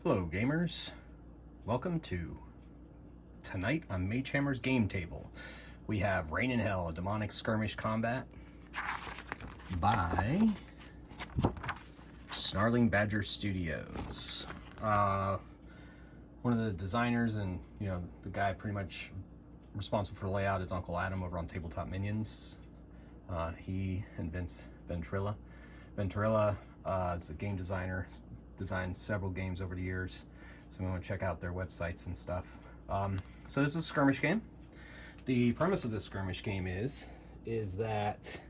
Hello gamers, welcome to tonight on Magehammer's game table. We have Reign in Hell, a demonic skirmish combat by Snarling Badger Studios. One of the designers and the guy pretty much responsible for the layout is Uncle Adam over on Tabletop Minions. He and Vince Venturilla. Venturilla is a game designer, designed several games over the years, so we want to check out their websites and stuff. So this is a skirmish game. The premise of this skirmish game is that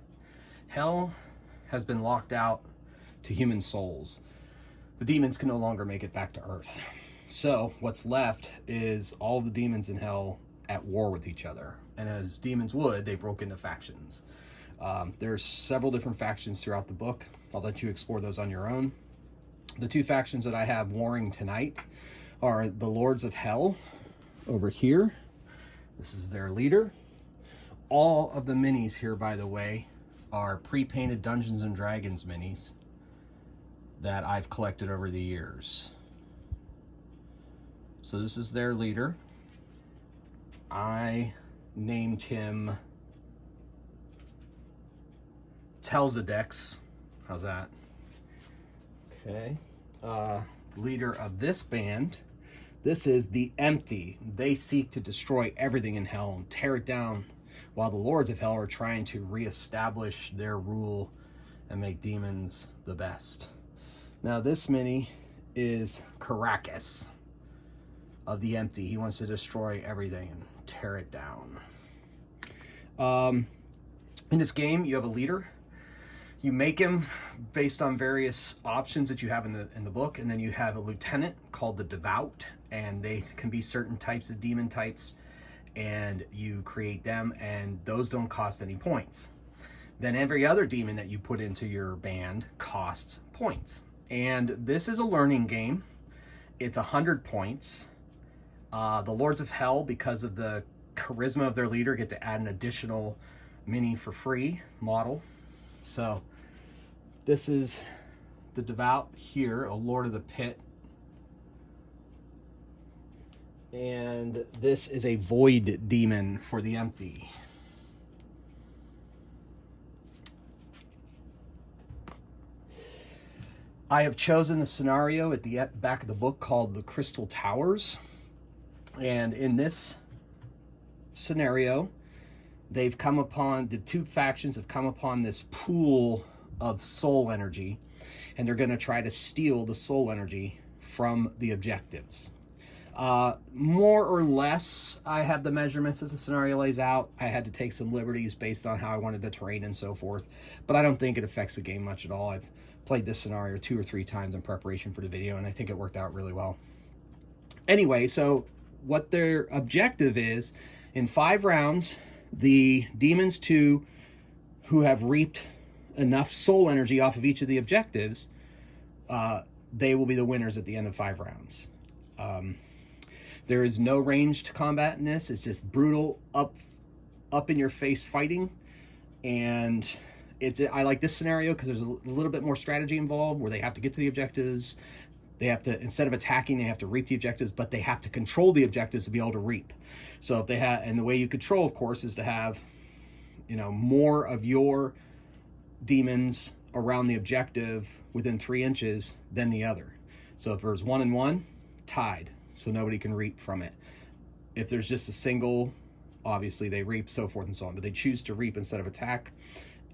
hell has been locked out to human souls. The demons can no longer make it back to earth. So what's left is all of the demons in hell at war with each other. And as demons would, they broke into factions. There's several different factions throughout the book. I'll let you explore those on your own. The two factions that I have warring tonight are the Lords of Hell over here. This is their leader. All of the minis here, by the way, are pre-painted Dungeons and Dragons minis that I've collected over the years. So this is their leader. I named him Telzadex. How's that? Okay. Leader of this band, this is the Empty. They seek to destroy everything in hell and tear it down, while the Lords of Hell are trying to reestablish their rule and make demons the best. Now this mini is Caracas of the Empty. He wants to destroy everything and tear it down. In this game, you have a leader. You make him based on various options that you have in the book, and then you have a lieutenant called the Devout, and they can be certain types of demon types, and you create them, and those don't cost any points. Then every other demon that you put into your band costs points. And this is a learning game. It's 100 points. The Lords of Hell, because of the charisma of their leader, get to add an additional mini for free model. So this is the Devout here, a Lord of the Pit. And this is a Void Demon for the Empty. I have chosen a scenario at the back of the book called the Crystal Towers. And in this scenario, the two factions have come upon this pool of soul energy, and they're going to try to steal the soul energy from the objectives. More or less, I have the measurements as the scenario lays out. I had to take some liberties based on how I wanted the terrain and so forth, but I don't think it affects the game much at all. I've played this scenario 2 or 3 times in preparation for the video, and I think it worked out really well. Anyway, so what their objective is, in 5 rounds, the demons who have reaped enough soul energy off of each of the objectives, they will be the winners at the end of 5 rounds. There is no ranged combat in this. It's just brutal, up in your face fighting. And I like this scenario because there's a little bit more strategy involved, where they have to get to the objectives. They have to, instead of attacking, they have to reap the objectives, but they have to control the objectives to be able to reap. So if they have, and the way you control, of course, is to have, more of your demons around the objective within 3 inches than the other. So if there's 1 and 1, tied, so nobody can reap from it. If there's just a single, obviously they reap, so forth and so on, but they choose to reap instead of attack.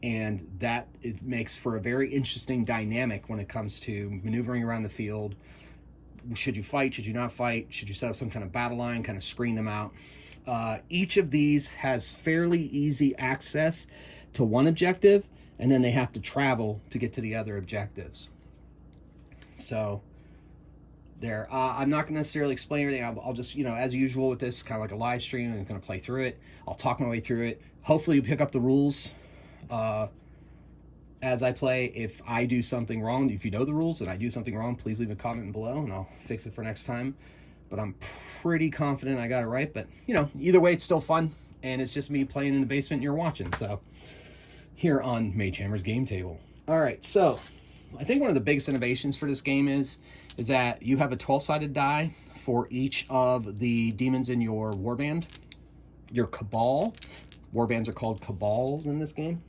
And that it makes for a very interesting dynamic when it comes to maneuvering around the field. Should you fight? Should you not fight? Should you set up some kind of battle line, kind of screen them out? Each of these has fairly easy access to one objective, and then they have to travel to get to the other objectives. So there, I'm not going to necessarily explain everything. I'll just, as usual with this, kind of like a live stream, I'm going to play through it. I'll talk my way through it. Hopefully you pick up the rules as I play. If I do something wrong, if you know the rules and I do something wrong, please leave a comment below and I'll fix it for next time. But I'm pretty confident I got it right. But either way, it's still fun, and it's just me playing in the basement and you're watching. So here on Magehammer's game table. All right, so I think one of the biggest innovations for this game is that you have a 12-sided die for each of the demons in your warband. Your cabal. Warbands are called cabals in this game.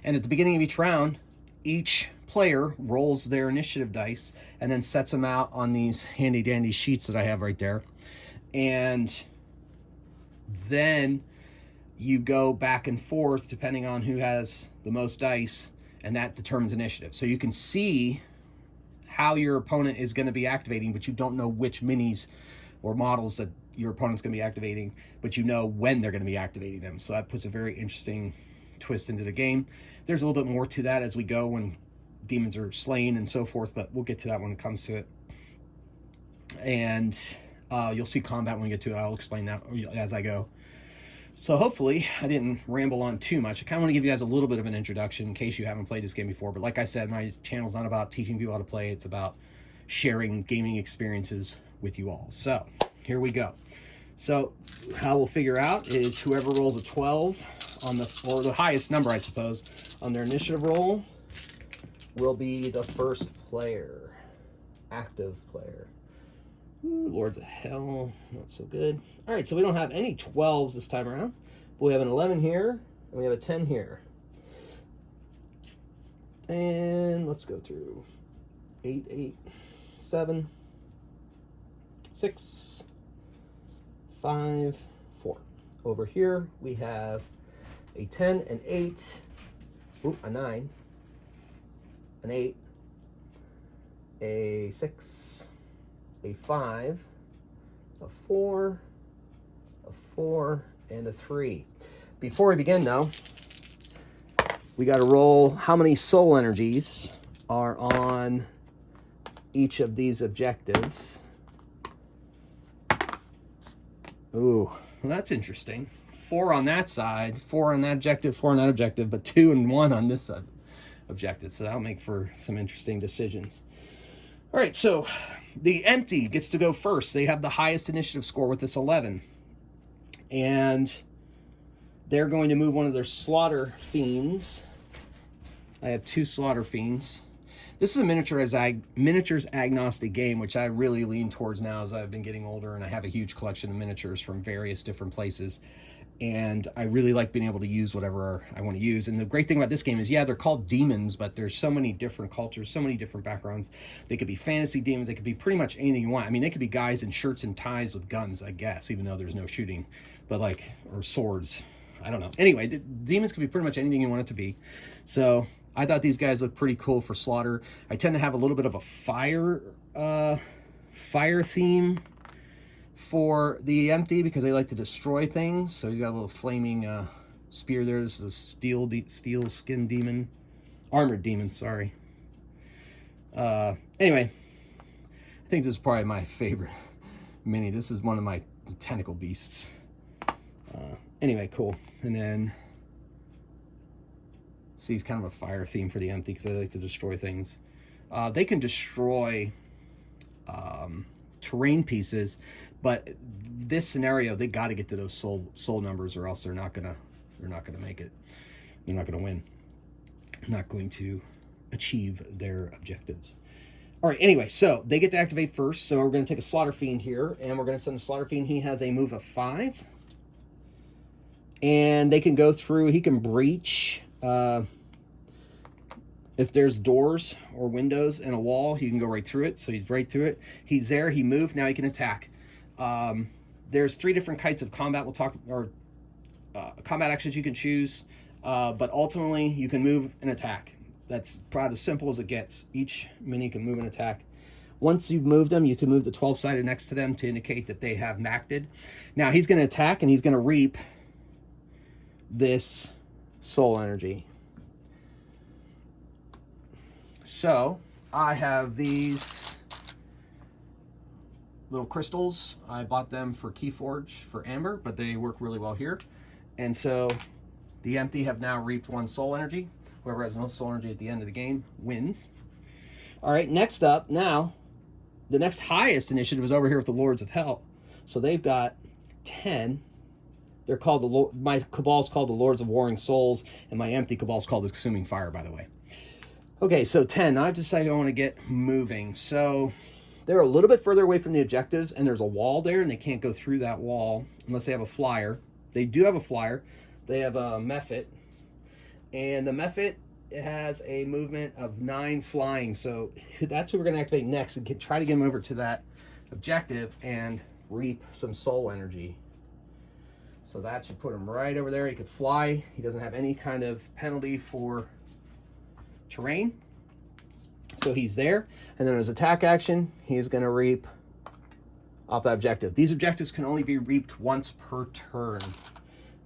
And at the beginning of each round, each player rolls their initiative dice and then sets them out on these handy dandy sheets that I have right there. And then you go back and forth depending on who has the most dice, and that determines initiative. So you can see how your opponent is going to be activating, but you don't know which minis or models that your opponent's going to be activating, but you know when they're going to be activating them. So that puts a very interesting twist into the game. There's a little bit more to that as we go when demons are slain and so forth, but we'll get to that when it comes to it. And you'll see combat when we get to it. I'll explain that as I go. So hopefully I didn't ramble on too much. I kind of want to give you guys a little bit of an introduction in case you haven't played this game before. But like I said, my channel's not about teaching people how to play. It's about sharing gaming experiences with you all. So here we go. So how we'll figure out is whoever rolls a 12 on or the highest number, I suppose, on their initiative roll will be the first player, active player. Ooh, Lords of Hell, not so good. All right, so we don't have any 12s this time around, but we have an 11 here, and we have a 10 here. And let's go through 8, 8, 7, 6, 5, 4. Over here, we have a 10, an 8, ooh, a 9, an 8, a 6, a 5, a 4, a 4, and a 3. Before we begin, though, we got to roll how many soul energies are on each of these objectives. Ooh, well, that's interesting. 4 on that side, 4 on that objective, 4 on that objective, but 2 and 1 on this side objective. So that'll make for some interesting decisions. All right, so the empty gets to go first. They have the highest initiative score with this 11. And they're going to move one of their slaughter fiends. I have 2 slaughter fiends. This is a miniatures agnostic game, which I really lean towards now as I've been getting older, and I have a huge collection of miniatures from various different places. And I really like being able to use whatever I want to use. And the great thing about this game is, yeah, they're called demons, but there's so many different cultures, so many different backgrounds. They could be fantasy demons. They could be pretty much anything you want. I mean, they could be guys in shirts and ties with guns, I guess, even though there's no shooting, but like, or swords. I don't know. Anyway, demons could be pretty much anything you want it to be. So I thought these guys look pretty cool for slaughter. I tend to have a little bit of a fire theme for the empty because they like to destroy things. So he's got a little flaming spear there. This is the steel skin demon, armored demon. Sorry. Anyway, I think this is probably my favorite mini. This is one of my tentacle beasts. Anyway, cool. And then see, it's kind of a fire theme for the empty because they like to destroy things. They can destroy terrain pieces, but this scenario they got to get to those soul numbers, or else they're not gonna make it. They're not gonna win. Not going to achieve their objectives. All right. Anyway, so they get to activate first. So we're going to take a slaughter fiend here, and we're going to send a slaughter fiend. He has a move of 5, and they can go through. He can breach. If there's doors or windows and a wall, he can go right through it. So he's right through it. He's there. He moved. Now he can attack. There's 3 different kinds of combat. We'll talk, or combat actions you can choose. But ultimately, you can move and attack. That's probably as simple as it gets. Each mini can move and attack. Once you've moved them, you can move the 12-sided next to them to indicate that they have acted. Now he's going to attack, and he's going to reap this soul energy. So I have these little crystals. I bought them for Keyforge for Amber, but they work really well here. And so the empty have now reaped 1 soul energy. Whoever has no soul energy at the end of the game wins. All right, next up, now, the next highest initiative is over here with the Lords of Hell. So they've got 10. They're called my cabal's called the Lords of Warring Souls, and my empty cabal's called the Consuming Fire, by the way. Okay, so 10. Now I've decided I want to get moving. So they're a little bit further away from the objectives, and there's a wall there, and they can't go through that wall unless they have a flyer. They do have a flyer. They have a Mephit, and the Mephit has a movement of 9 flying. So that's who we're going to activate next and try to get him over to that objective and reap some soul energy. So that should put him right over there. He could fly. He doesn't have any kind of penalty for terrain. So he's there. And then his attack action, he is going to reap off that objective. These objectives can only be reaped once per turn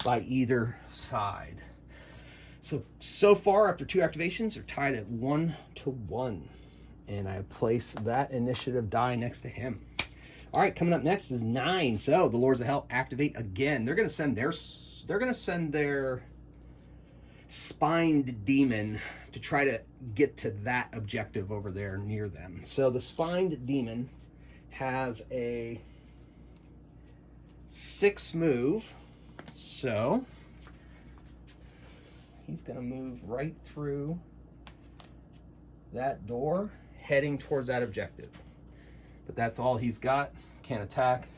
by either side. So far, after 2 activations, they're tied at 1-1. And I place that initiative die next to him. All right, coming up next is 9. So the Lords of Hell activate again. They're going to send their spined demon to try to get to that objective over there near them. So the spined demon has a 6 move. So he's going to move right through that door, heading towards that objective. But that's all he's got. Can't attack.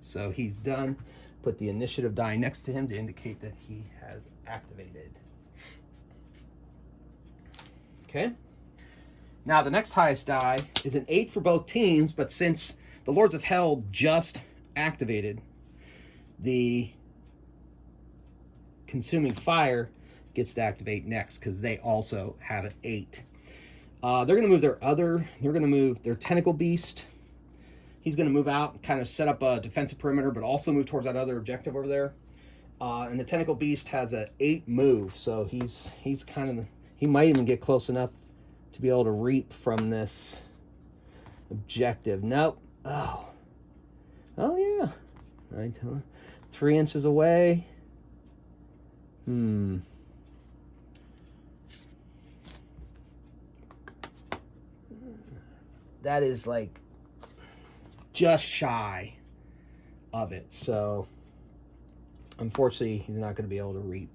So he's done. Put the initiative die next to him to indicate that he has activated. Okay. Now the next highest die is an 8 for both teams, but since the Lords of Hell just activated, the Consuming Fire gets to activate next because they also have an 8. They're going to move their Tentacle Beast. He's going to move out, kind of set up a defensive perimeter, but also move towards that other objective over there. And the Tentacle Beast has an 8 move, so he's kind of, he might even get close enough to be able to reap from this objective. Nope. Oh yeah. 3 inches away. That is like just shy of it. So unfortunately, he's not going to be able to reap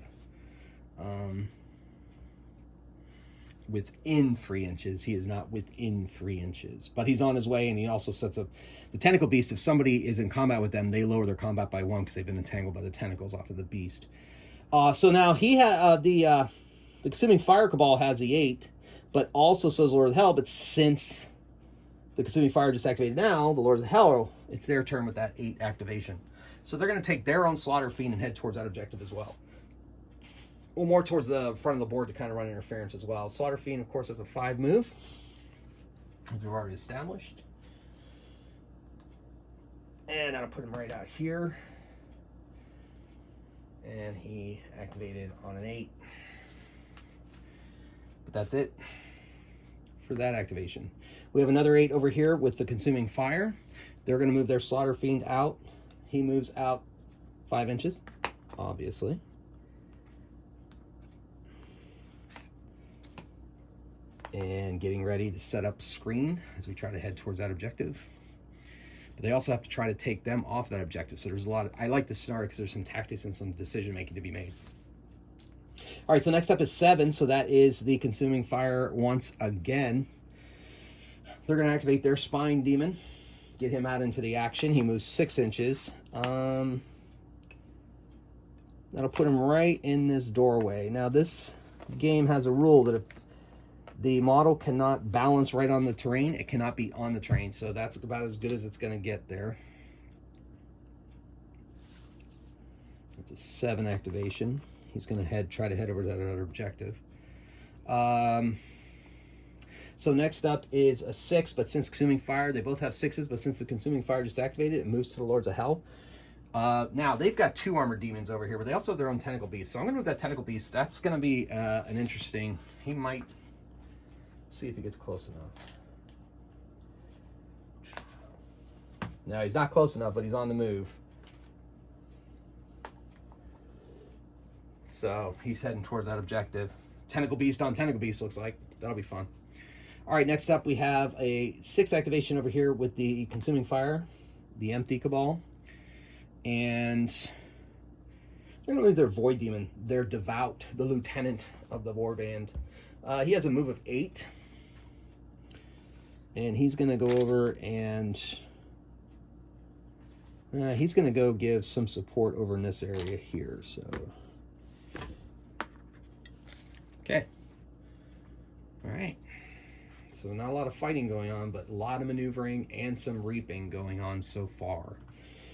within 3 inches. He is not within 3 inches, but he's on his way. And he also sets up the Tentacle Beast. If somebody is in combat with them, they lower their combat by 1 because they've been entangled by the tentacles off of the beast. So now he had the Consuming Fire Cabal has the 8, but also so does Lord of Hell. But since the Consuming Fire just activated now, the Lords of Hell, it's their turn with that 8 activation. So they're going to take their own Slaughter Fiend and head towards that objective as well. Well, more towards the front of the board to kind of run interference as well. Slaughter Fiend, of course, has a 5 move, as we've already established. And that'll put him right out here. And he activated on an 8. But that's it for that activation. We have another 8 over here with the Consuming Fire. They're going to move their Slaughter Fiend out. He moves out 5 inches, obviously. And getting ready to set up screen as we try to head towards that objective. But they also have to try to take them off that objective. So there's a lot of, I like this scenario because there's some tactics and some decision making to be made. All right, so next up is 7. So that is the Consuming Fire once again. They're going to activate their Spine Demon, get him out into the action. He moves 6 inches. That'll put him right in this doorway. Now this game has a rule that if the model cannot balance right on the terrain, it cannot be on the terrain. So that's about as good as it's going to get there. That's a 7 activation. He's going to try to head over to that other objective. So next up is a 6, but since Consuming Fire, they both have 6s, but since the Consuming Fire just activated, it moves to the Lords of Hell. Now, they've got 2 Armored Demons over here, but they also have their own Tentacle Beast. So I'm going to move that Tentacle Beast. That's going to be an interesting... He might... See if he gets close enough. No, he's not close enough, but he's on the move. So he's heading towards that objective. Tentacle Beast on Tentacle Beast looks like. That'll be fun. All right, next up we have a 6 activation over here with the Consuming Fire, the Empty Cabal. And they're going to leave their Void Demon, their Devout, the Lieutenant of the Warband. He has a move of 8. And he's going to go over and he's going to go give some support over in this area here. So, okay. All right. So not a lot of fighting going on, but a lot of maneuvering and some reaping going on so far.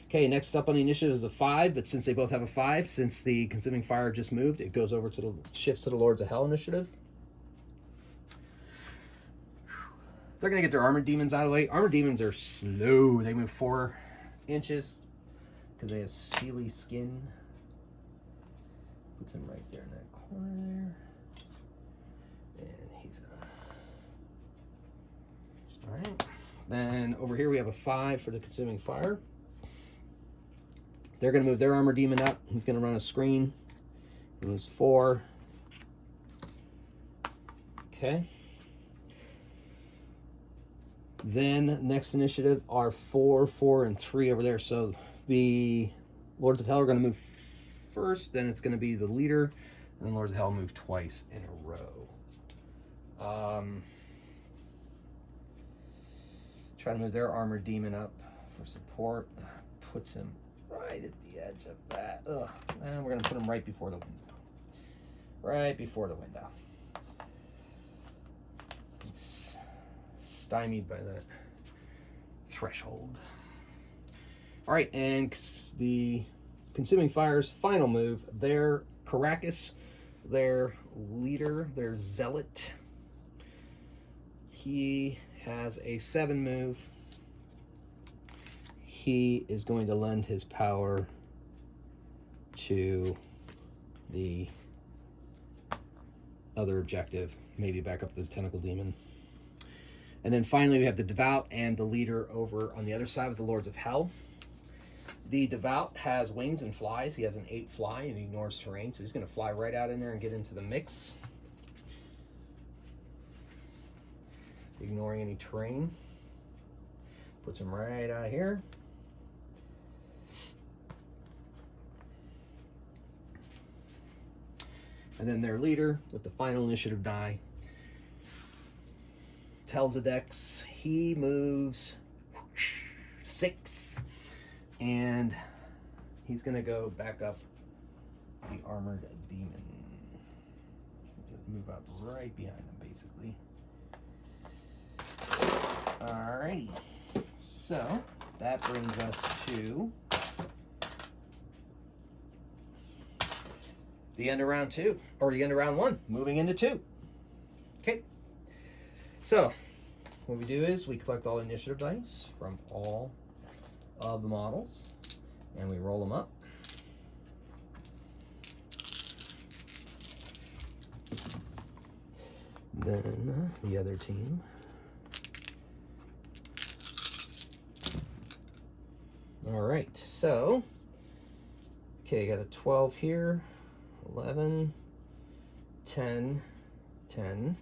Okay, next up on the initiative is a 5, but since they both have a 5, since the Consuming Fire just moved, it goes over to the shifts to the Lords of Hell initiative. They're going to get their Armored Demons out of the way. Armored Demons are slow. They move 4 inches because they have steely skin. Puts him right there in that corner there. And he's... all right. Then over here we have a 5 for the Consuming Fire. They're going to move their Armored Demon up. He's going to run a screen. He moves 4. Okay. Then next initiative are 4, 4, and 3 over there. So the Lords of Hell are going to move first. Then it's going to be the leader, and then Lords of Hell move twice in a row. Try to move their Armored Demon up for support. Puts him right at the edge of that. Ugh. And we're going to put him right before the window. Right before the window. He's stymied by that threshold. All right, and the Consuming Fire's final move, their Caracas, their leader, their zealot, he has a 7 move. He is going to lend his power to the other objective, maybe back up the Tentacle Demon. And then finally we have the Devout and the leader over on the other side with the Lords of Hell. The Devout has wings and flies. He has an 8 fly and he ignores terrain, so he's going to fly right out in there and get into the mix, ignoring any terrain. Puts him right out here. And then their leader with the final initiative die tells the Dex he moves 6, and he's going to go back up the Armored Demon. Move up right behind him, basically. Alrighty, so that brings us to the end of round 2, or the end of round 1, moving into 2. Okay, so what we do is we collect all initiative dice from all of the models, and we roll them up. Then the other team all right, so okay, got a 12 here, 11, 10, 10,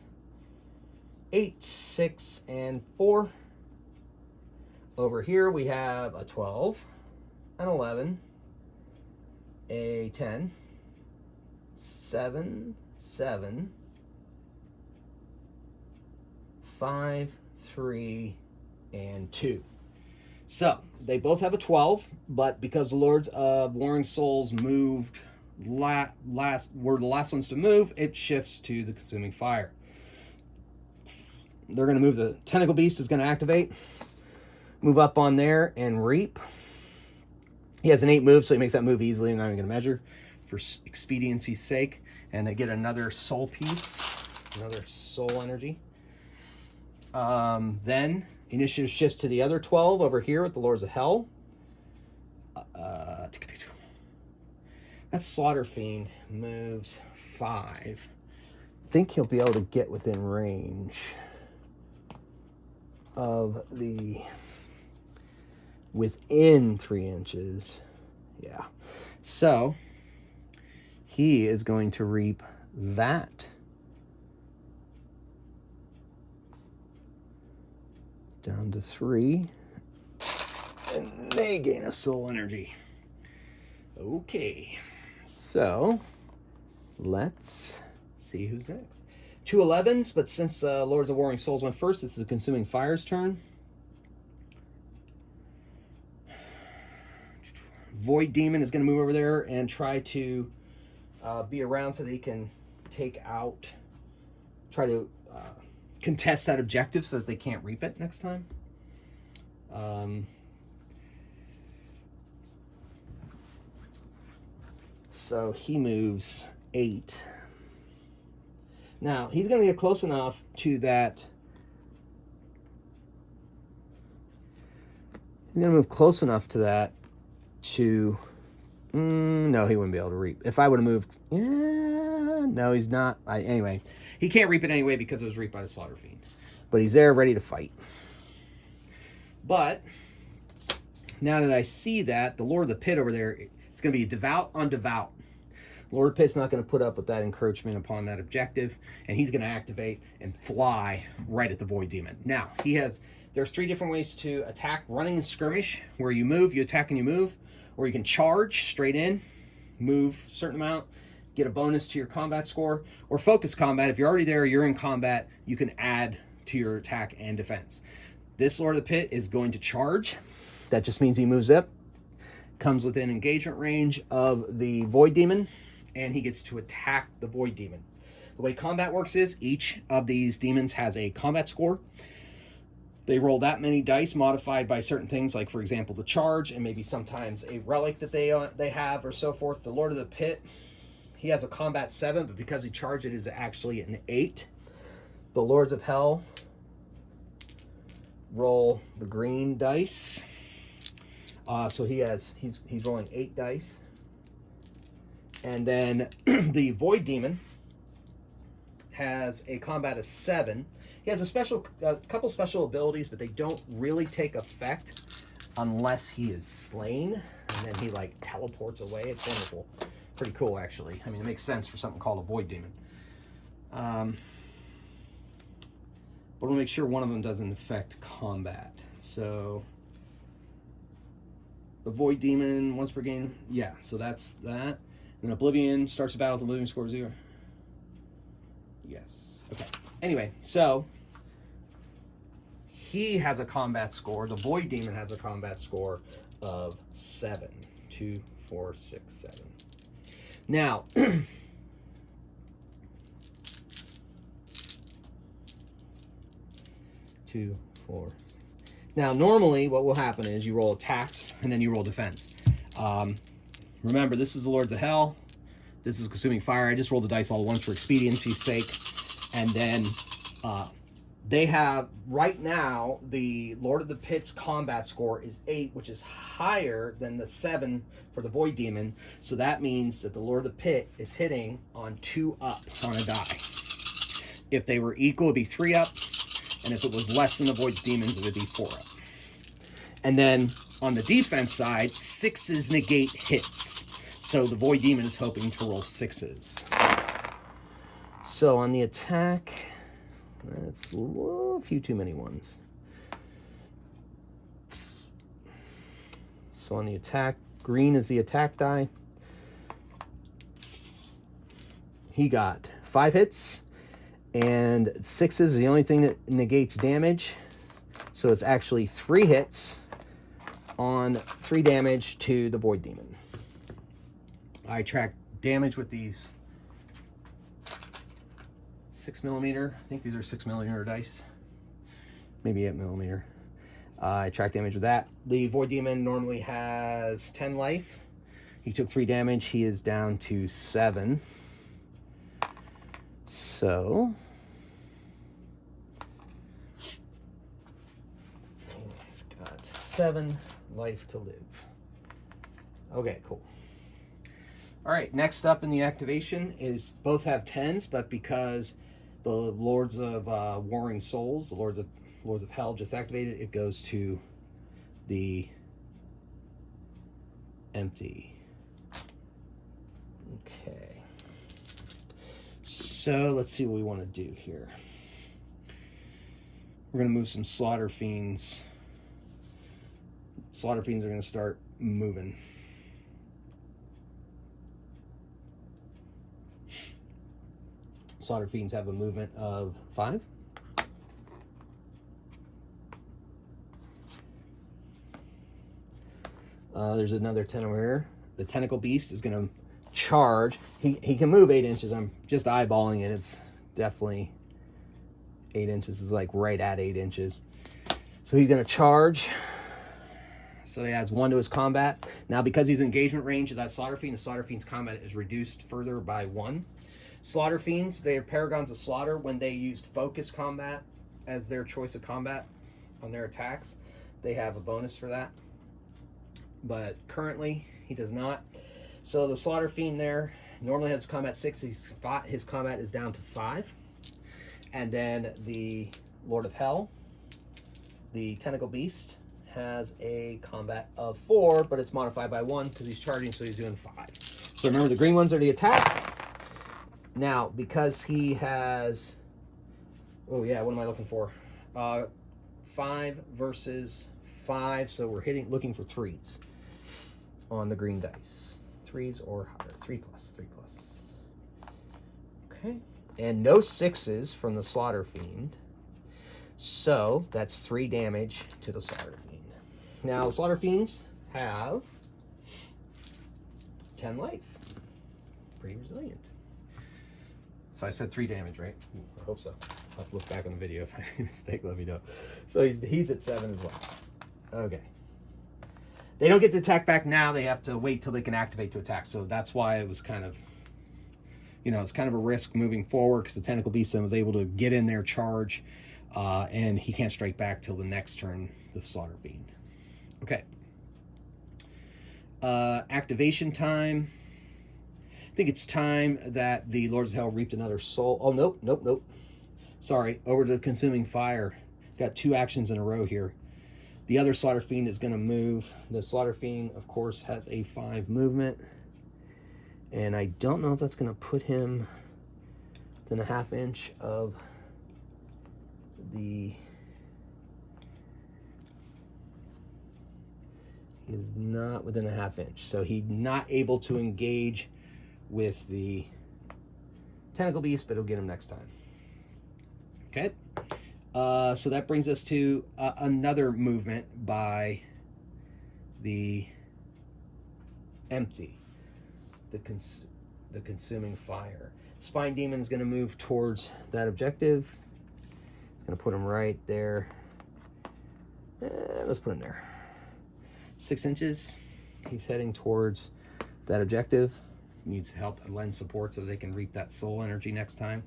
8, 6, and 4. Over here we have a 12, an 11, a 10, 7, 7, 5, 3, and 2. So they both have a 12, but because the Lords of Warring Souls moved were the last ones to move, it shifts to the Consuming Fire. They're going to move. The Tentacle Beast is going to activate, move up on there and reap. He has an 8 move, so he makes that move easily. I'm not even going to measure for expediency's sake. And they get another soul piece, another soul energy. Then initiative shifts to the other 12 over here with the Lords of Hell. That Slaughter Fiend moves 5. I think he'll be able to get within range of the within 3 inches. Yeah. So he is going to reap that. Down to 3. And they gain a soul energy. Okay. So let's see who's next. Two 11s, but since Lords of Warring Souls went first, it's the Consuming Fire's turn. Void Demon is going to move over there and try to be around so that he can try to contest that objective so that they can't reap it next time. So he moves 8. Now, he's going to get close enough to that. He's going to move close enough to that to... no, he wouldn't be able to reap. If I would have moved... Yeah, no, he's not. Anyway, he can't reap it anyway because it was reaped by the Slaughter Fiend. But he's there ready to fight. But, now that I see that, the Lord of the Pit over there, it's going to be Devout on Devout. Lord of the Pit's not going to put up with that encroachment upon that objective, and he's going to activate and fly right at the Void Demon. Now, there's 3 different ways to attack: running and skirmish, where you move, you attack and you move, or you can charge straight in, move a certain amount, get a bonus to your combat score, or focus combat. If you're already there, you're in combat, you can add to your attack and defense. This Lord of the Pit is going to charge. That just means he moves up, comes within engagement range of the Void Demon, and he gets to attack the Void Demon. The way combat works is each of these demons has a combat score. They roll that many dice modified by certain things, like, for example, the charge, and maybe sometimes a relic that they have, or so forth. The Lord of the Pit, he has a combat 7, but because he charged, it is actually an 8. The Lords of Hell roll the green dice. So he's rolling 8 dice. And then the Void Demon has a combat of 7. He has a couple special abilities, but they don't really take effect unless he is slain. And then he, like, teleports away. It's wonderful. Pretty cool, actually. I mean, it makes sense for something called a Void Demon. But we'll make sure one of them doesn't affect combat. So the Void Demon, once per game. Yeah, so that's that. And Oblivion starts a battle with Oblivion score 0. Yes. Okay. Anyway, so he has a combat score. The Void Demon has a combat score of 7. 2, 4, 6, 7. Now, 2, 4. Now, normally what will happen is you roll attacks and then you roll defense. Remember, this is the Lords of Hell. This is Consuming Fire. I just rolled the dice all at once for expediency's sake. And then they have, right now, the Lord of the Pit's combat score is 8, which is higher than the 7 for the Void Demon. So that means that the Lord of the Pit is hitting on 2 up on a die. If they were equal, it would be 3 up. And if it was less than the Void Demons, it would be 4 up. And then on the defense side, 6s negate hits. So the Void Demon is hoping to roll 6s. So on the attack, that's a few too many ones. So on the attack, green is the attack die. He got 5 hits, and 6s is the only thing that negates damage. So it's actually 3 hits on 3 damage to the Void Demon. I track damage with these 6mm. I think these are 6mm dice. Maybe 8mm. I track damage with that. The Void Demon normally has 10 life. He took 3 damage. He is down to 7. So he's got 7 life to live. Okay, cool. All right, next up in the activation is both have 10s, but because the Lords of Warring Souls, the Lords of Hell just activated, it goes to the empty. Okay. So let's see what we want to do here. We're going to move some Slaughter Fiends. Slaughter Fiends are going to start moving. Slaughter Fiends have a movement of 5. There's another 10 over here. The Tentacle Beast is going to charge. He can move 8 inches. I'm just eyeballing it. It's definitely 8 inches. Is like right at 8 inches. So he's going to charge. So he adds 1 to his combat. Now, because he's engagement range of that Slaughter Fiend, the Slaughter Fiend's combat is reduced further by 1. Slaughter Fiends, they are Paragons of Slaughter. When they used focus combat as their choice of combat on their attacks, they have a bonus for that. But currently, he does not. So the Slaughter Fiend there normally has combat 6. His combat is down to 5. And then the Lord of Hell, the Tentacle Beast, has a combat of 4, but it's modified by 1 because he's charging, so he's doing 5. So remember, the green ones are the attack. Now, because he has... Oh, yeah, what am I looking for? 5 versus 5, so we're looking for 3s on the green dice. 3s or higher. 3 plus, 3 plus. Okay. And no 6s from the Slaughter Fiend. So that's 3 damage to the Slaughter Fiend. Now, the Slaughter Fiends have 10 life. Pretty resilient. So I said 3 damage, right? I hope so. I'll have to look back on the video. If I make a mistake, let me know. So he's at 7 as well. Okay. They don't get to attack back now. They have to wait till they can activate to attack. So that's why it was kind of, it's kind of a risk moving forward because the Tentacle Beast was able to get in there, charge, and he can't strike back till the next turn, the Slaughter Fiend. Okay. Activation time. I think it's time that the Lords of Hell reaped another soul. Oh, nope. Sorry, over to Consuming Fire. Got 2 actions in a row here. The other Slaughter Fiend is going to move. The Slaughter Fiend, of course, has a 5 movement. And I don't know if that's going to put him within a ½ inch of the... He is not within a ½ inch. So he's not able to engage with the Tentacle Beast, but it'll get him next time. Okay. So that brings us to another movement by the Empty, the Consuming Fire. Spine Demon is going to move towards that objective. It's going to put him right there. Let's put him there. 6 inches. He's heading towards that objective. Needs help and lend support so they can reap that soul energy next time.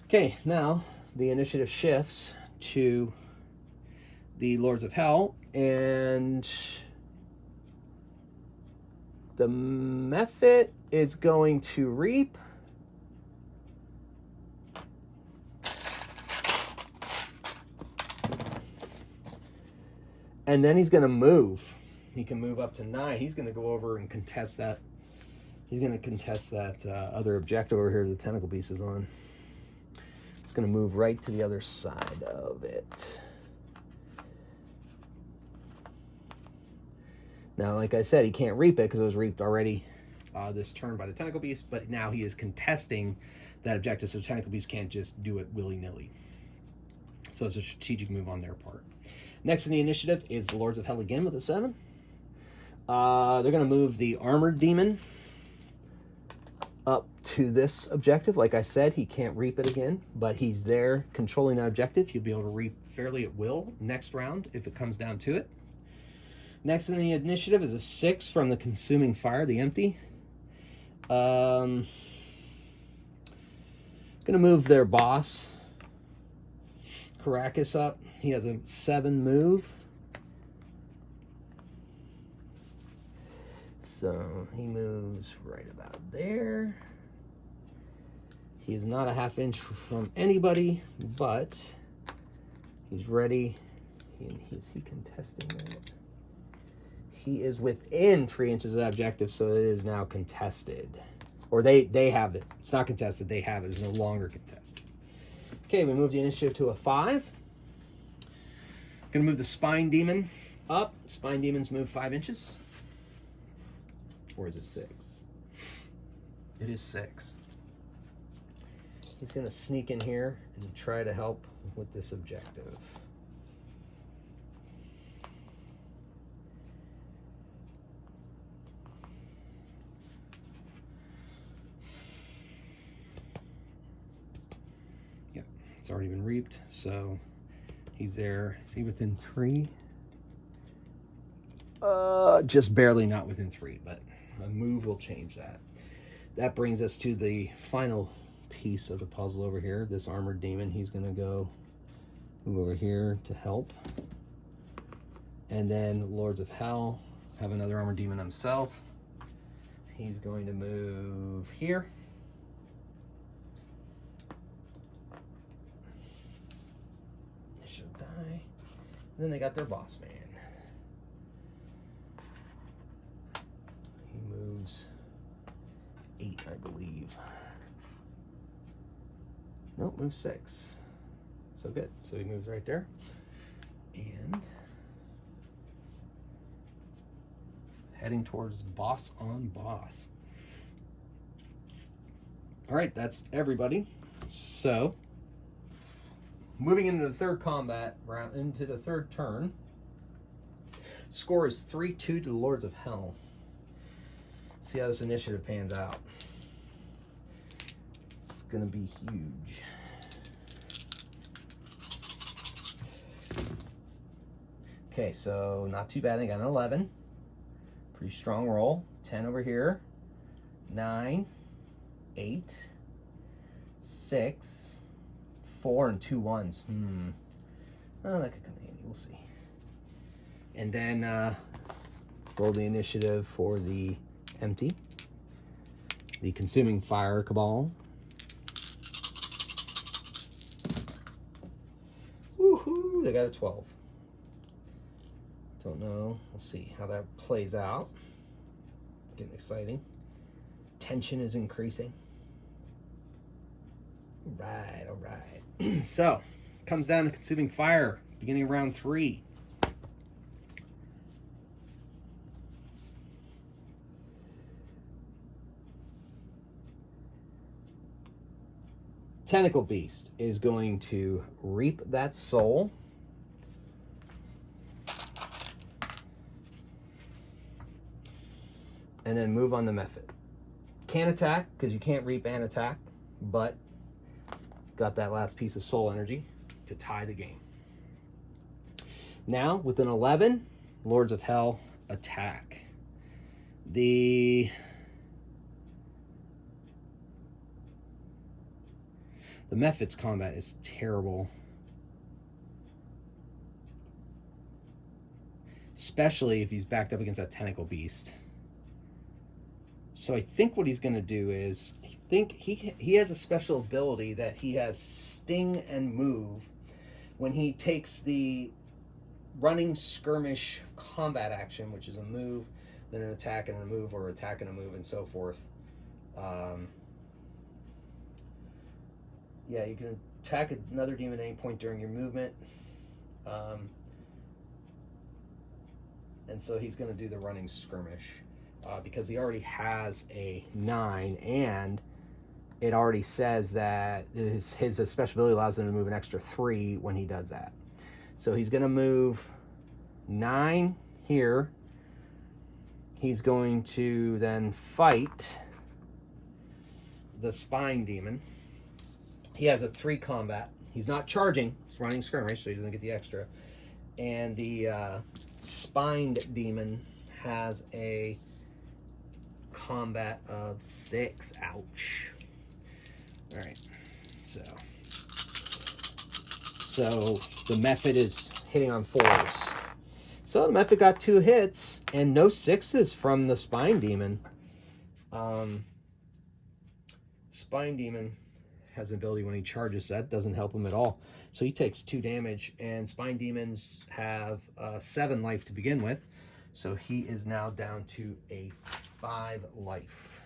Okay, now the initiative shifts to the Lords of Hell, and the Mephit is going to reap. And then he's going to move. He can move up to 9. He's going to go over and contest that. He's going to contest that other objective over here the Tentacle Beast is on. He's going to move right to the other side of it. Now, like I said, he can't reap it because it was reaped already this turn by the Tentacle Beast, but now he is contesting that objective, so Tentacle Beast can't just do it willy-nilly. So it's a strategic move on their part. Next in the initiative is the Lords of Hell again with a 7. They're going to move the Armored Demon up to this objective. Like I said, he can't reap it again, but he's there controlling that objective. He'll be able to reap fairly at will next round if it comes down to it. Next in the initiative is a 6 from the Consuming Fire, the Empty. Going to move their boss, Caracas, up. He has a 7 move. So he moves right about there. He is not a ½ inch from anybody, but he's ready. Is he contesting that? He is within 3 inches of the objective, so it is now contested. Or they have it. It's not contested. They have it. It's no longer contested. Okay, we move the initiative to a 5. Gonna move the Spine Demon up. Spine Demons move 5 inches. Or is it 6? It is 6. He's going to sneak in here and try to help with this objective. Yep, it's already been reaped, so he's there. Is he within 3? Just barely not within 3, but a move will change that. That brings us to the final piece of the puzzle over here. This armored demon, he's going to go move over here to help. And then Lords of Hell have another armored demon himself. He's going to move here. They should die. And then they got their boss man. He moves 8, I believe. Nope, moves 6. So good. So he moves right there. And heading towards boss on boss. All right, that's everybody. So moving into the third combat round, into the third turn. Score is 3-2 to the Lords of Hell. See how this initiative pans out. It's gonna be huge. Okay, so not too bad. I got an 11. Pretty strong roll. 10 over here. 9, 8, 6, 4, and 2 1s. Well, that could come in handy. We'll see. And then roll the initiative for the empty. The consuming fire cabal. Woohoo! They got a 12. Don't know. We'll see how that plays out. It's getting exciting. Tension is increasing. All right. So, comes down to consuming fire, beginning of round 3. Tentacle Beast is going to reap that soul. And then move on the method. Can't attack, because you can't reap and attack, but got that last piece of soul energy to tie the game. Now, with an 11, Lords of Hell attack. The Mephit's combat is terrible. Especially if he's backed up against that Tentacle Beast. So I think what he's going to do is, I think he has a special ability that he has Sting and Move when he takes the running skirmish combat action, which is a move, then an attack and a move, or attack and a move, and so forth. Yeah, you can attack another demon at any point during your movement. And so he's going to do the running skirmish. Because he already has a 9, and it already says that his special ability allows him to move an extra 3 when he does that. So he's going to move 9 here. He's going to then fight the Spine Demon. He has a 3 combat. He's not charging. He's running skirmish, so he doesn't get the extra. And the Spined Demon has a combat of 6. Ouch. All right, so the Mephit is hitting on 4s. So the Mephit got 2 hits and no 6s from the Spine Demon. Spine Demon has an ability when he charges, that doesn't help him at all. So he takes 2 damage, and Spine Demons have 7 life to begin with. So he is now down to a 5 life.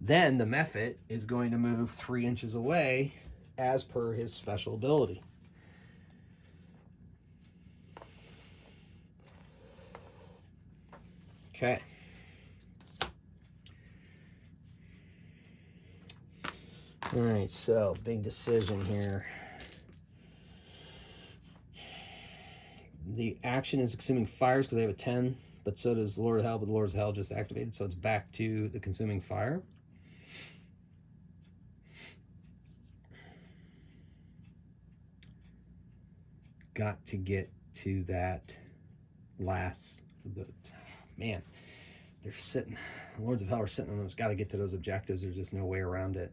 Then the Mephit is going to move 3 inches away as per his special ability. Okay. All right, so big decision here. The action is consuming fires because they have a 10, but so does Lord of Hell, but the Lord of Hell just activated, so it's back to the consuming fire. Got to get to that last, man, they're sitting, the Lords of Hell are sitting on those, got to get to those objectives. There's just no way around it.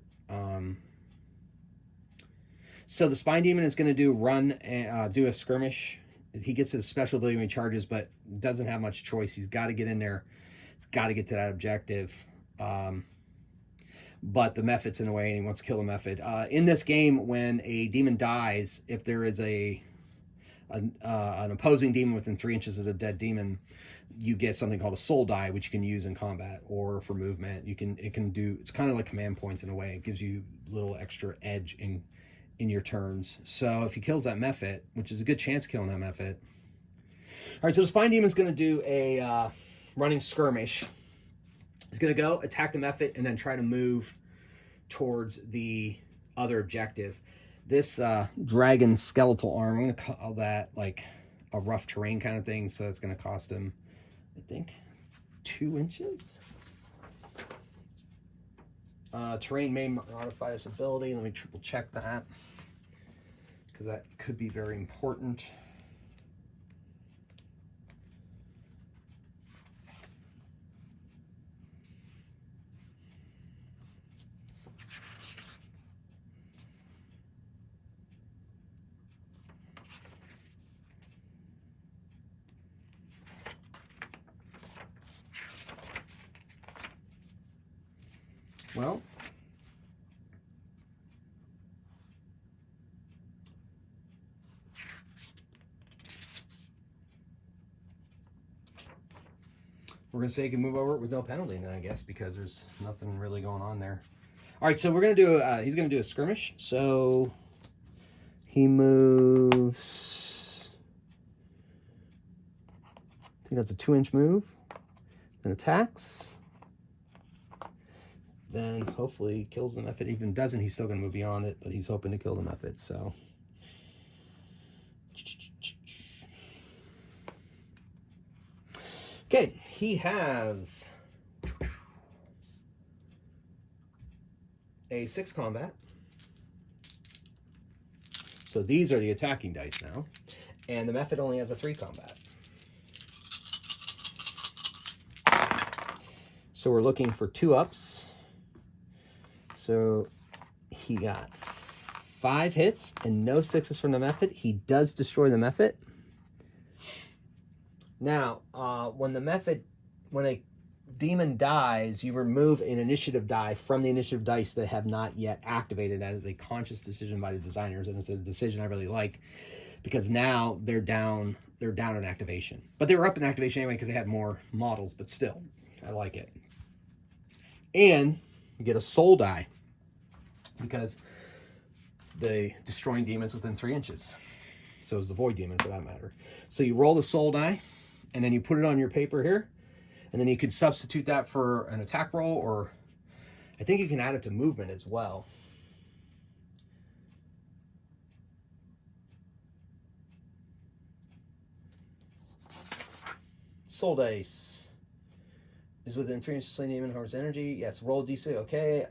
So the Spine Demon is going to do a skirmish. He gets his special ability when he charges, but doesn't have much choice. He's got to get in there. He's got to get to that objective. But the Mephit's in the way, and he wants to kill the Mephit. In this game, when a demon dies, if there is an opposing demon within 3 inches of a dead demon, you get something called a soul die, which you can use in combat or for movement. It's kind of like command points in a way. It gives you a little extra edge in your turns. So if he kills that Mephit, which is a good chance of killing that Mephit. All right, so the Spine Demon's going to do a running skirmish. He's going to go attack the Mephit and then try to move towards the other objective. This dragon skeletal arm, I'm going to call that like a rough terrain kind of thing. So that's going to cost him, I think, 2 inches. Terrain may modify this ability. Let me triple check that, because that could be very important. Well, we're going to say you can move over it with no penalty then, I guess, because there's nothing really going on there. All right, so we're going to do he's going to do a skirmish. So he moves, I think that's a 2-inch move, then attacks. Then hopefully kills them. If it even doesn't, he's still going to move beyond it, but he's hoping to kill them if it. So okay, he has a 6 combat. So these are the attacking dice now, and the Mephit only has a 3 combat. So we're looking for 2 ups. So he got 5 hits and no 6s from the Mephit. He does destroy the Mephit. Now, when a demon dies, you remove an initiative die from the initiative dice that have not yet activated. That is a conscious decision by the designers, and it's a decision I really like, because now they're down in activation. But they were up in activation anyway because they had more models, but still, I like it. And you get a soul die, because the destroying demons within 3 inches. So is the void demon, for that matter. So you roll the soul die, and then you put it on your paper here, and then you could substitute that for an attack roll, or I think you can add it to movement as well. Soul dice is within 3 inches of slain demon, harvest energy. Yes, roll DC. Okay.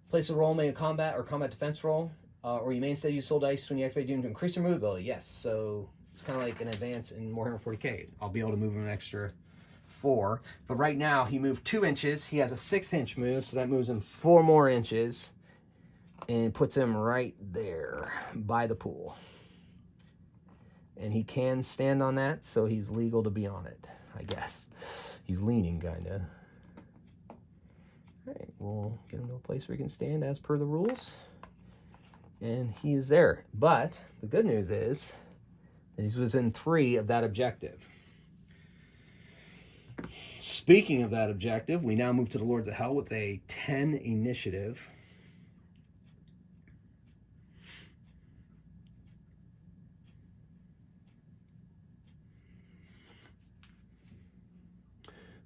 Place a roll made in combat or combat defense roll, or you may instead use soul dice when you activate demon to increase your movability. Yes, so it's kind of like an advance in Warhammer 40k. I'll be able to move him an extra 4. But right now, he moved 2 inches. He has a 6-inch move, so that moves him 4 more inches and puts him right there by the pool. And he can stand on that, so he's legal to be on it, I guess. He's leaning, kind of. All right, we'll get him to a place where he can stand as per the rules. And he is there. But the good news is that he's within 3 of that objective. Speaking of that objective, we now move to the Lords of Hell with a 10 initiative.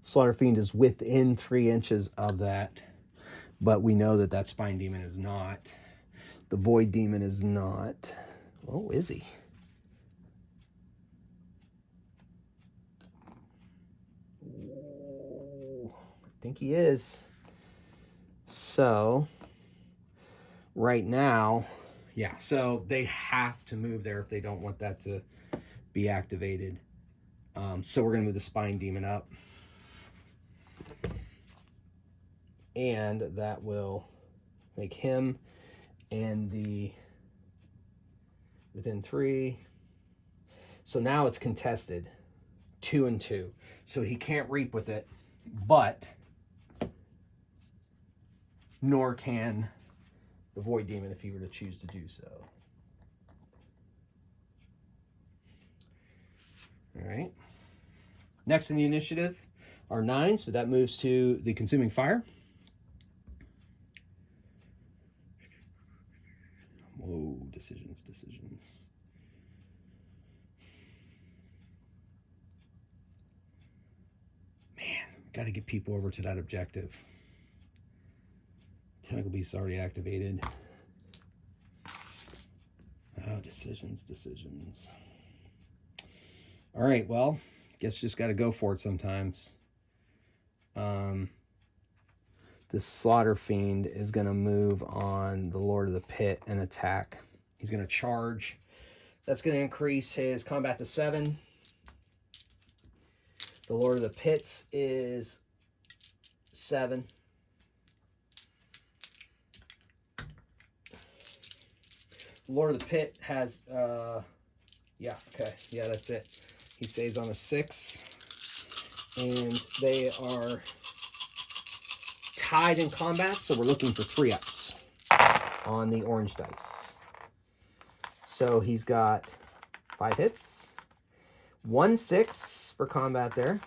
Slaughter Fiend is within 3 inches of that But we know that that spine demon is not. The void demon is not. Oh, is he? Ooh, I think he is. So, right now, yeah, so they have to move there if they don't want that to be activated. So we're going to move the spine demon up. And that will make him and the within 3. So now it's contested 2 and 2. So he can't reap with it, but nor can the void demon if he were to choose to do so. All right. Next in the initiative are 9s, but that moves to the consuming fire. Whoa, decisions. Man, got to get people over to that objective. Tentacle Beast's already activated. Oh, decisions. All right, well, guess just got to go for it sometimes. This Slaughter Fiend is going to move on the Lord of the Pit and attack. He's going to charge. That's going to increase his combat to 7. The Lord of the Pits is 7. Lord of the Pit has, yeah, that's it. He stays on a 6. And they are tied in combat, so we're looking for 3-ups on the orange dice. So he's got 5 hits, 1 6 for combat there.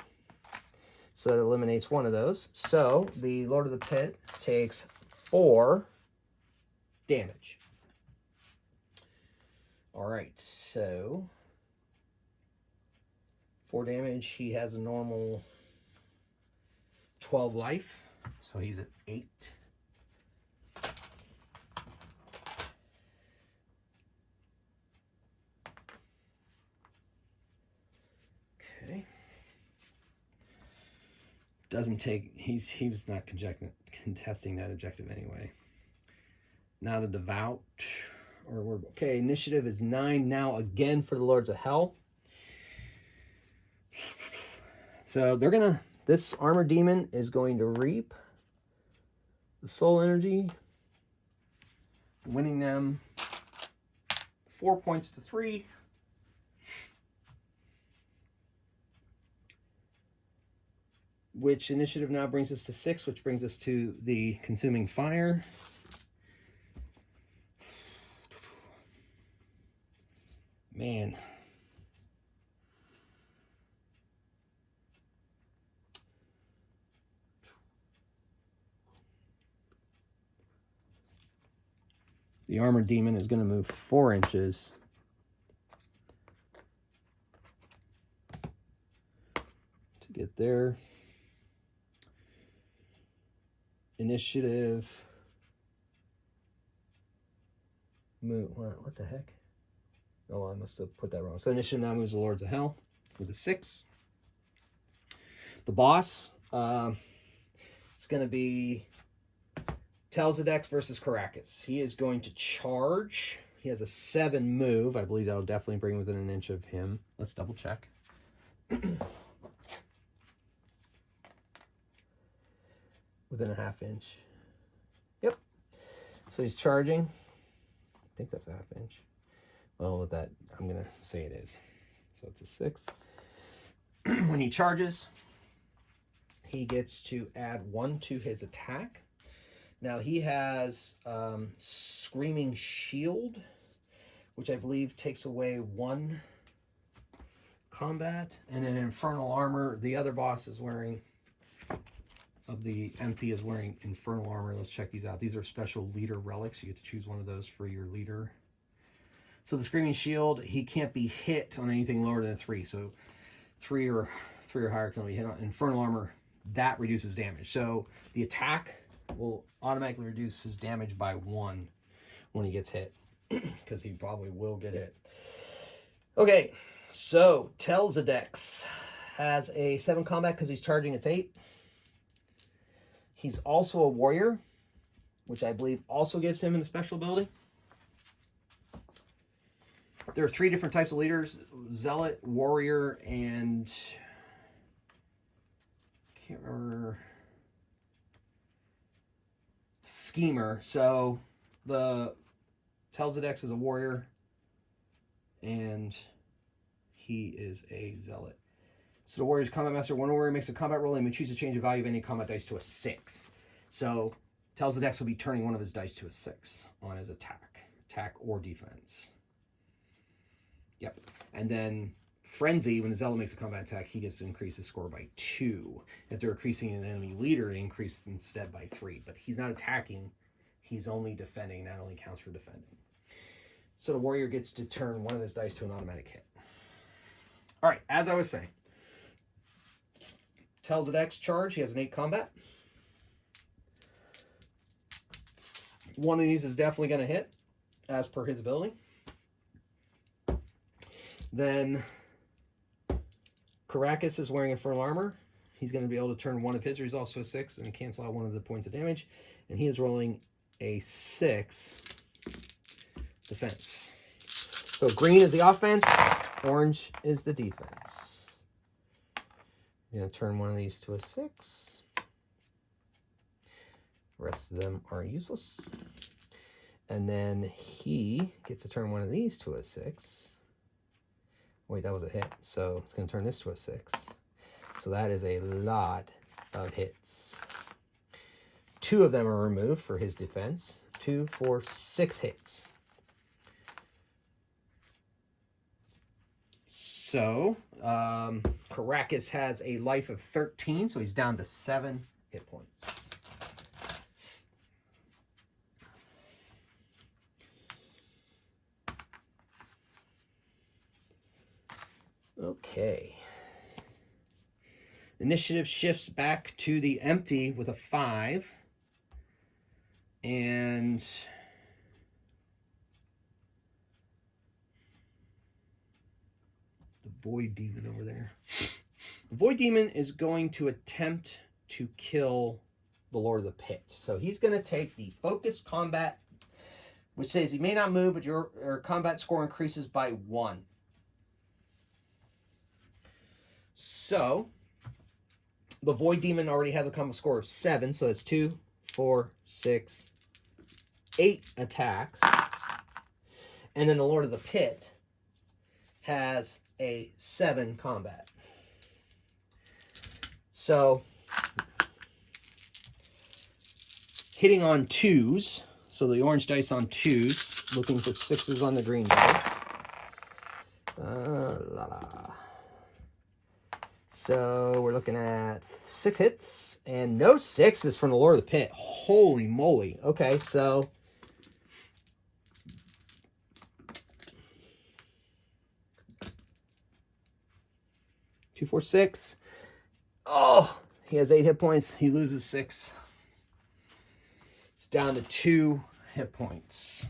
So that eliminates one of those. So the Lord of the Pit takes 4 damage. All right, so 4 damage. He has a normal 12 life. So he's at 8. Okay. Doesn't take, he was not contesting that objective anyway. Now the Devout, okay, initiative is 9 now again for the Lords of Hell. So they're gonna, this armor demon is going to reap the soul energy, winning them 4 points to 3. Which initiative now brings us to 6, which brings us to the consuming fire. Man. The armor demon is going to move 4 inches. To get there. Initiative. Move. What the heck? Oh, I must have put that wrong. So initiative now moves the Lords of Hell with a 6. The boss, it's going to be Telzedex versus Caracas. He is going to charge. He has a 7 move. I believe that'll definitely bring within an inch of him. Let's double check. Within a ½ inch. Yep. So he's charging. I think that's a ½ inch. Well, with that, I'm going to say it is. So it's a 6. When he charges, he gets to add 1 to his attack. Now he has Screaming Shield, which I believe takes away 1 combat. And then Infernal Armor, the other boss is wearing, of the empty, is wearing Infernal Armor. Let's check these out. These are special leader relics. You get to choose one of those for your leader. So the Screaming Shield, he can't be hit on anything lower than a 3. So 3 or higher can be hit on. Infernal Armor, that reduces damage. So the attack will automatically reduce his damage by 1 when he gets hit, because he probably will get hit. Okay, so Telzadex has a 7 combat because he's charging its 8. He's also a warrior, which I believe also gives him a special ability. There are 3 different types of leaders: Zealot, Warrior, and I can't remember, Schemer. So the Telzadex is a warrior, and he is a zealot. So the warrior's combat master. When a warrior makes a combat roll, he may choose to change the value of any combat dice to a 6. So Telzadex will be turning one of his dice to a 6 on his attack or defense. Yep. And then Frenzy, when the zealot makes a combat attack, he gets to increase his score by 2. If they're increasing an enemy leader, they increase instead by 3. But he's not attacking. He's only defending. That only counts for defending. So the warrior gets to turn one of his dice to an automatic hit. All right, as I was saying, Telzadex charge. He has an 8 combat. One of these is definitely going to hit, as per his ability. Then Caracas is wearing infernal armor. He's going to be able to turn one of his results to a 6 and cancel out one of the points of damage. And he is rolling a 6 defense. So green is the offense, orange is the defense. I'm going to turn one of these to a 6. The rest of them are useless. And then he gets to turn one of these to a 6. Wait, that was a hit. So it's going to turn this to a 6. So that is a lot of hits. 2 of them are removed for his defense. 2, 4, 6 hits. So Caracas has a life of 13, so he's down to 7 hit points. Okay. Initiative shifts back to the empty with a 5. And the Void Demon over there. The Void Demon is going to attempt to kill the Lord of the Pit. So he's going to take the focused combat, which says he may not move, but your combat score increases by 1. So the Void Demon already has a combat score of 7, so that's 2, 4, 6, 8 attacks. And then the Lord of the Pit has a 7 combat. So hitting on 2s, so the orange dice on 2s, looking for 6s on the green dice. So we're looking at 6 hits and no 6s from the Lord of the Pit. Holy moly. Okay, so two, 4, 6. Oh, he has 8 hit points. He loses 6. It's down to 2 hit points.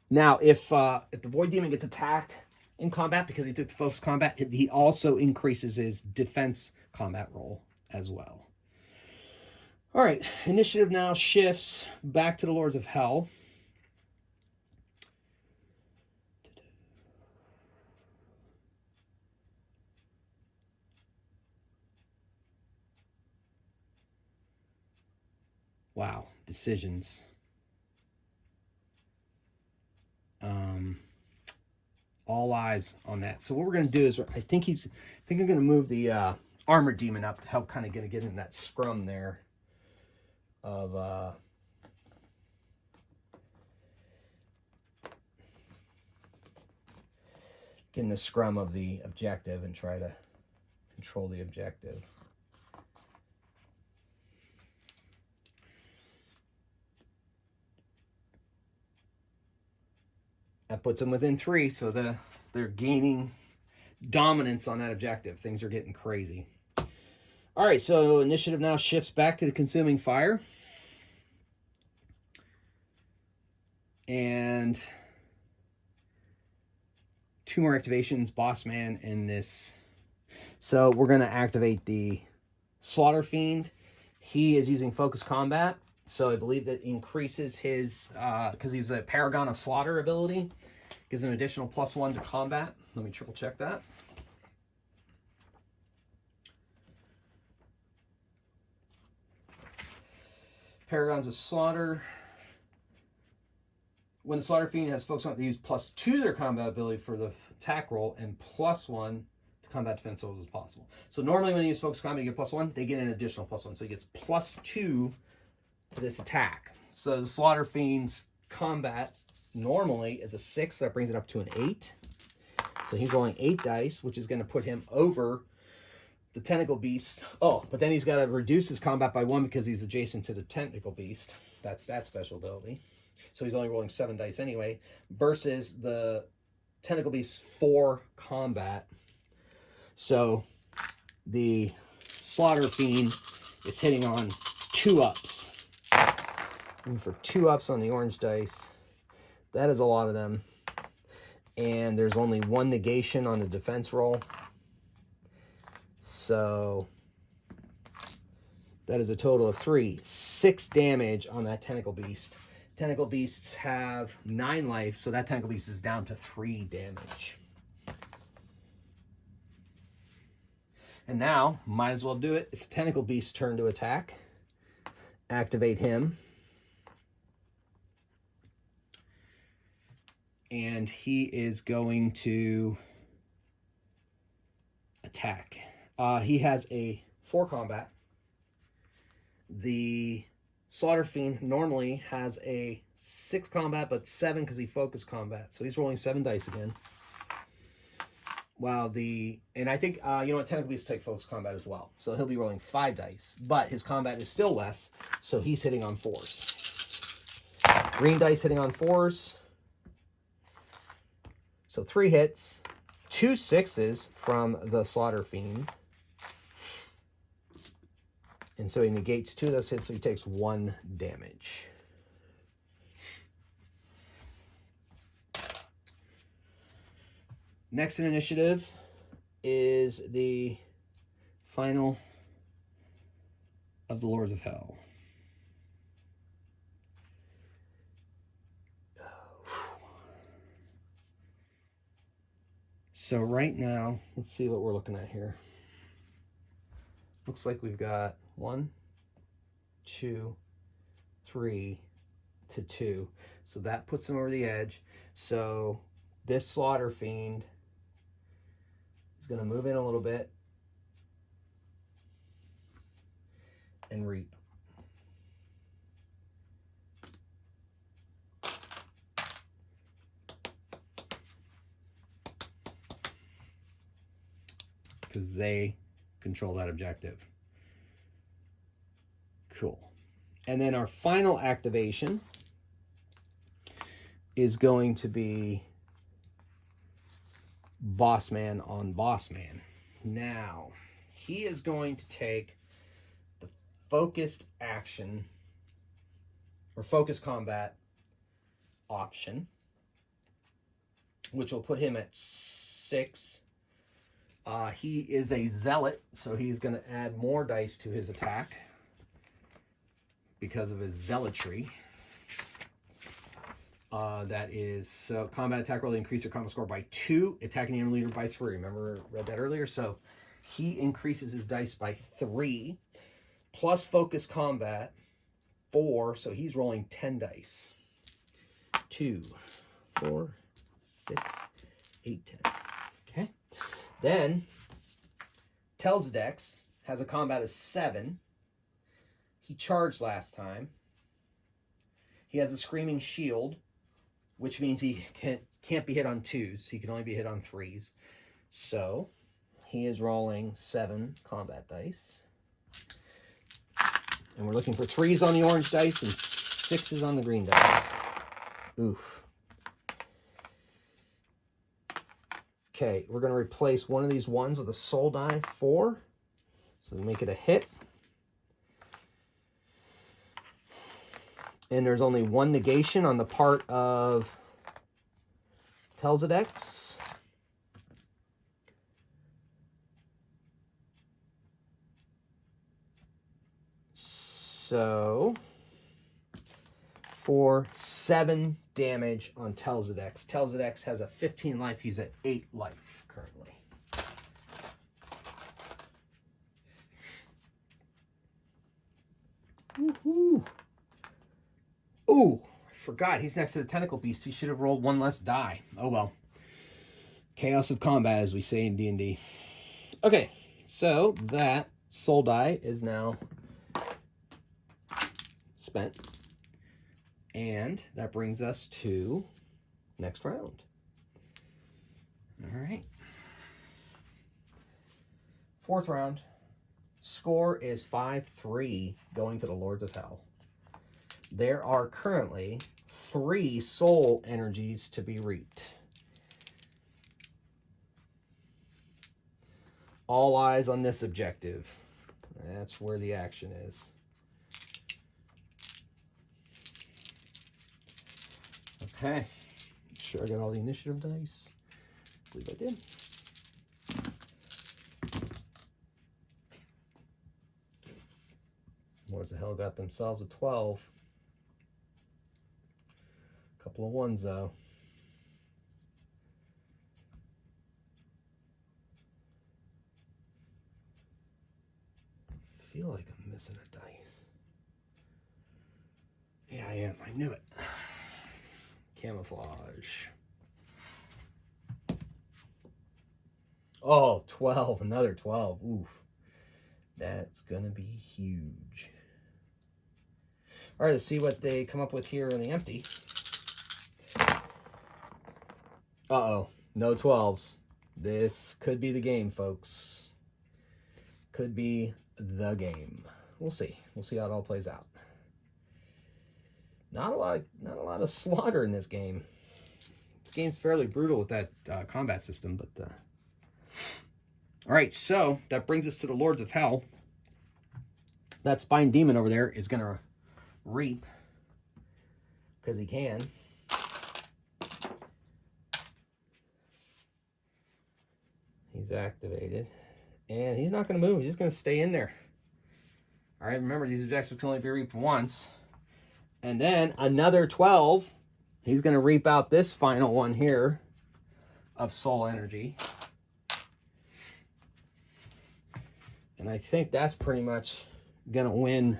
Now, if the Void Demon gets attacked in combat because he took the focus combat, he also increases his defense combat roll as well. All right, initiative now shifts back to the Lords of Hell. Wow, decisions. All eyes on that. So what we're going to do is, I think I'm going to move the armor demon up to help kind of get in that scrum there of get in the scrum of the objective and try to control the objective. That puts them within 3, so they're gaining dominance on that objective. Things are getting crazy. All right, so initiative now shifts back to the consuming fire. And 2 more activations, Boss Man and this. So we're going to activate the Slaughter Fiend. He is using Focus Combat. So I believe that increases his, because he's a Paragon of Slaughter ability, gives him an additional +1 to combat. Let me triple check that. Paragons of Slaughter. When the Slaughter Fiend has Focus Combat, they use +2 to their combat ability for the attack roll and +1 to combat defense rolls as possible. So normally when you use Focus Combat, you get +1. They get an additional +1. So he gets +2 to this attack. So the Slaughter Fiend's combat normally is a 6. That brings it up to an 8. So he's rolling 8 dice, which is going to put him over the Tentacle Beast. Oh, but then he's got to reduce his combat by 1 because he's adjacent to the Tentacle Beast. That's that special ability. So he's only rolling 7 dice anyway, versus the Tentacle Beast's 4 combat. So the Slaughter Fiend is hitting on 2 ups. And for 2 ups on the orange dice, that is a lot of them. And there's only 1 negation on the defense roll. So that is a total of 3. 6 damage on that Tentacle Beast. Tentacle Beasts have 9 life, so that Tentacle Beast is down to 3 damage. And now, might as well do it. It's Tentacle Beast's turn to attack. Activate him. And he is going to attack. He has a 4 combat. The Slaughter Fiend normally has a 6 combat, but 7 because he focused combat. So he's rolling 7 dice again. While and I think, you know what, Tentacle Beast take focus combat as well. So he'll be rolling 5 dice, but his combat is still less, so he's hitting on 4s. Green dice hitting on 4s. So 3 hits, 2 6s from the Slaughter Fiend. And so he negates 2 of those hits, so he takes 1 damage. Next in initiative is the final of the Lords of Hell. So right now, let's see what we're looking at here. Looks like we've got 1, 2, 3 to 2. So that puts him over the edge. So this Slaughter Fiend is going to move in a little bit and reap. Because they control that objective. Cool. And then our final activation is going to be Boss Man on Boss Man. Now, he is going to take the focused action or focused combat option, which will put him at 6. He is a zealot, so he's going to add more dice to his attack because of his zealotry. That is, so combat attack roll, increase your combat score by 2, attacking the enemy leader by 3. Remember, I read that earlier? So he increases his dice by 3, plus focus combat, 4, so he's rolling 10 dice. 2, 4, 6, 8, 10. Okay. Then, Telzdex has a combat of 7. He charged last time. He has a Screaming Shield, which means he can't be hit on 2s. He can only be hit on 3s. So, he is rolling 7 combat dice. And we're looking for 3s on the orange dice and 6s on the green dice. Oof. Okay, we're going to replace one of these 1s with a soul die 4. So we make it a hit. And there's only one negation on the part of Telzedex. So, for 7 damage on Telzedex. Telzedex has a 15 life. He's at 8 life currently. Woohoo! Ooh, I forgot. He's next to the Tentacle Beast. He should have rolled 1 less die. Oh well. Chaos of combat, as we say in D&D. Okay, so that soul die is now spent. And that brings us to next round. All right. 4th round. Score is 5-3 going to the Lords of Hell. There are currently 3 soul energies to be reaped. All eyes on this objective. That's where the action is. Okay. Make sure I got all the initiative dice. I believe I did. Lords of Hell got themselves a 12. Couple of 1s though. I feel like I'm missing a dice. Yeah, I am. I knew it. Camouflage. Oh, 12. Another 12. Oof. That's going to be huge. All right, let's see what they come up with here in the empty. Uh-oh. No 12s. This could be the game, folks. Could be the game. We'll see. We'll see how it all plays out. Not a lot of slaughter in this game. This game's fairly brutal with that combat system, but all right, so that brings us to the Lords of Hell. That Spine Demon over there is gonna reap because he can. He's activated, and he's not gonna move. He's just gonna stay in there. All right, remember these objectives can only be reaped once. And then another 12. He's going to reap out this final one here of soul energy. And I think that's pretty much going to win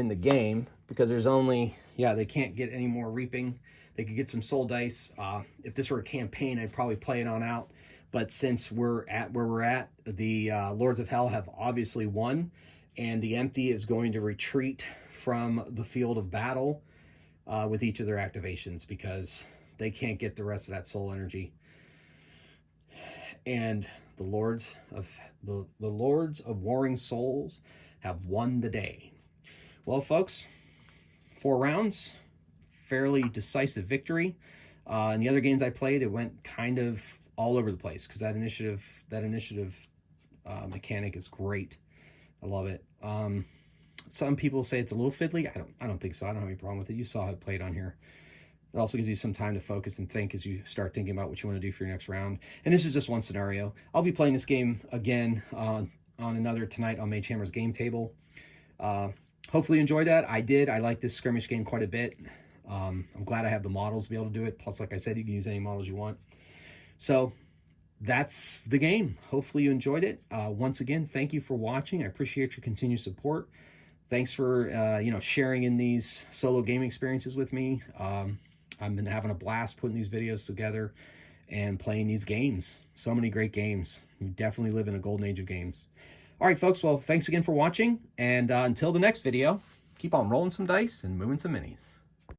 the game, because there's only, yeah, they can't get any more reaping. They could get some soul dice. If this were a campaign, I'd probably play it on out. But since we're at where we're at, the Lords of Hell have obviously won. And the empty is going to retreat from the field of battle with each of their activations, because they can't get the rest of that soul energy. And the Lords of Warring Souls have won the day. Well, folks, 4 rounds, fairly decisive victory. In the other games I played, it went kind of all over the place, because that initiative mechanic is great. I love it. Some people say it's a little fiddly. I don't think so. I don't have any problem with it. You saw how it played on here. It also gives you some time to focus and think as you start thinking about what you want to do for your next round. And this is just one scenario. I'll be playing this game again on another tonight on Magehammer's game table. Hopefully you enjoyed that. I did. I like this skirmish game quite a bit. I'm glad I have the models to be able to do it. Plus, like I said, you can use any models you want. So that's the game. Hopefully you enjoyed it. Once again, thank you for watching. I appreciate your continued support. Thanks for sharing in these solo gaming experiences with me. I've been having a blast putting these videos together and playing these games. So many great games. We definitely live in a golden age of games. All right, folks. Well, thanks again for watching. And until the next video, keep on rolling some dice and moving some minis.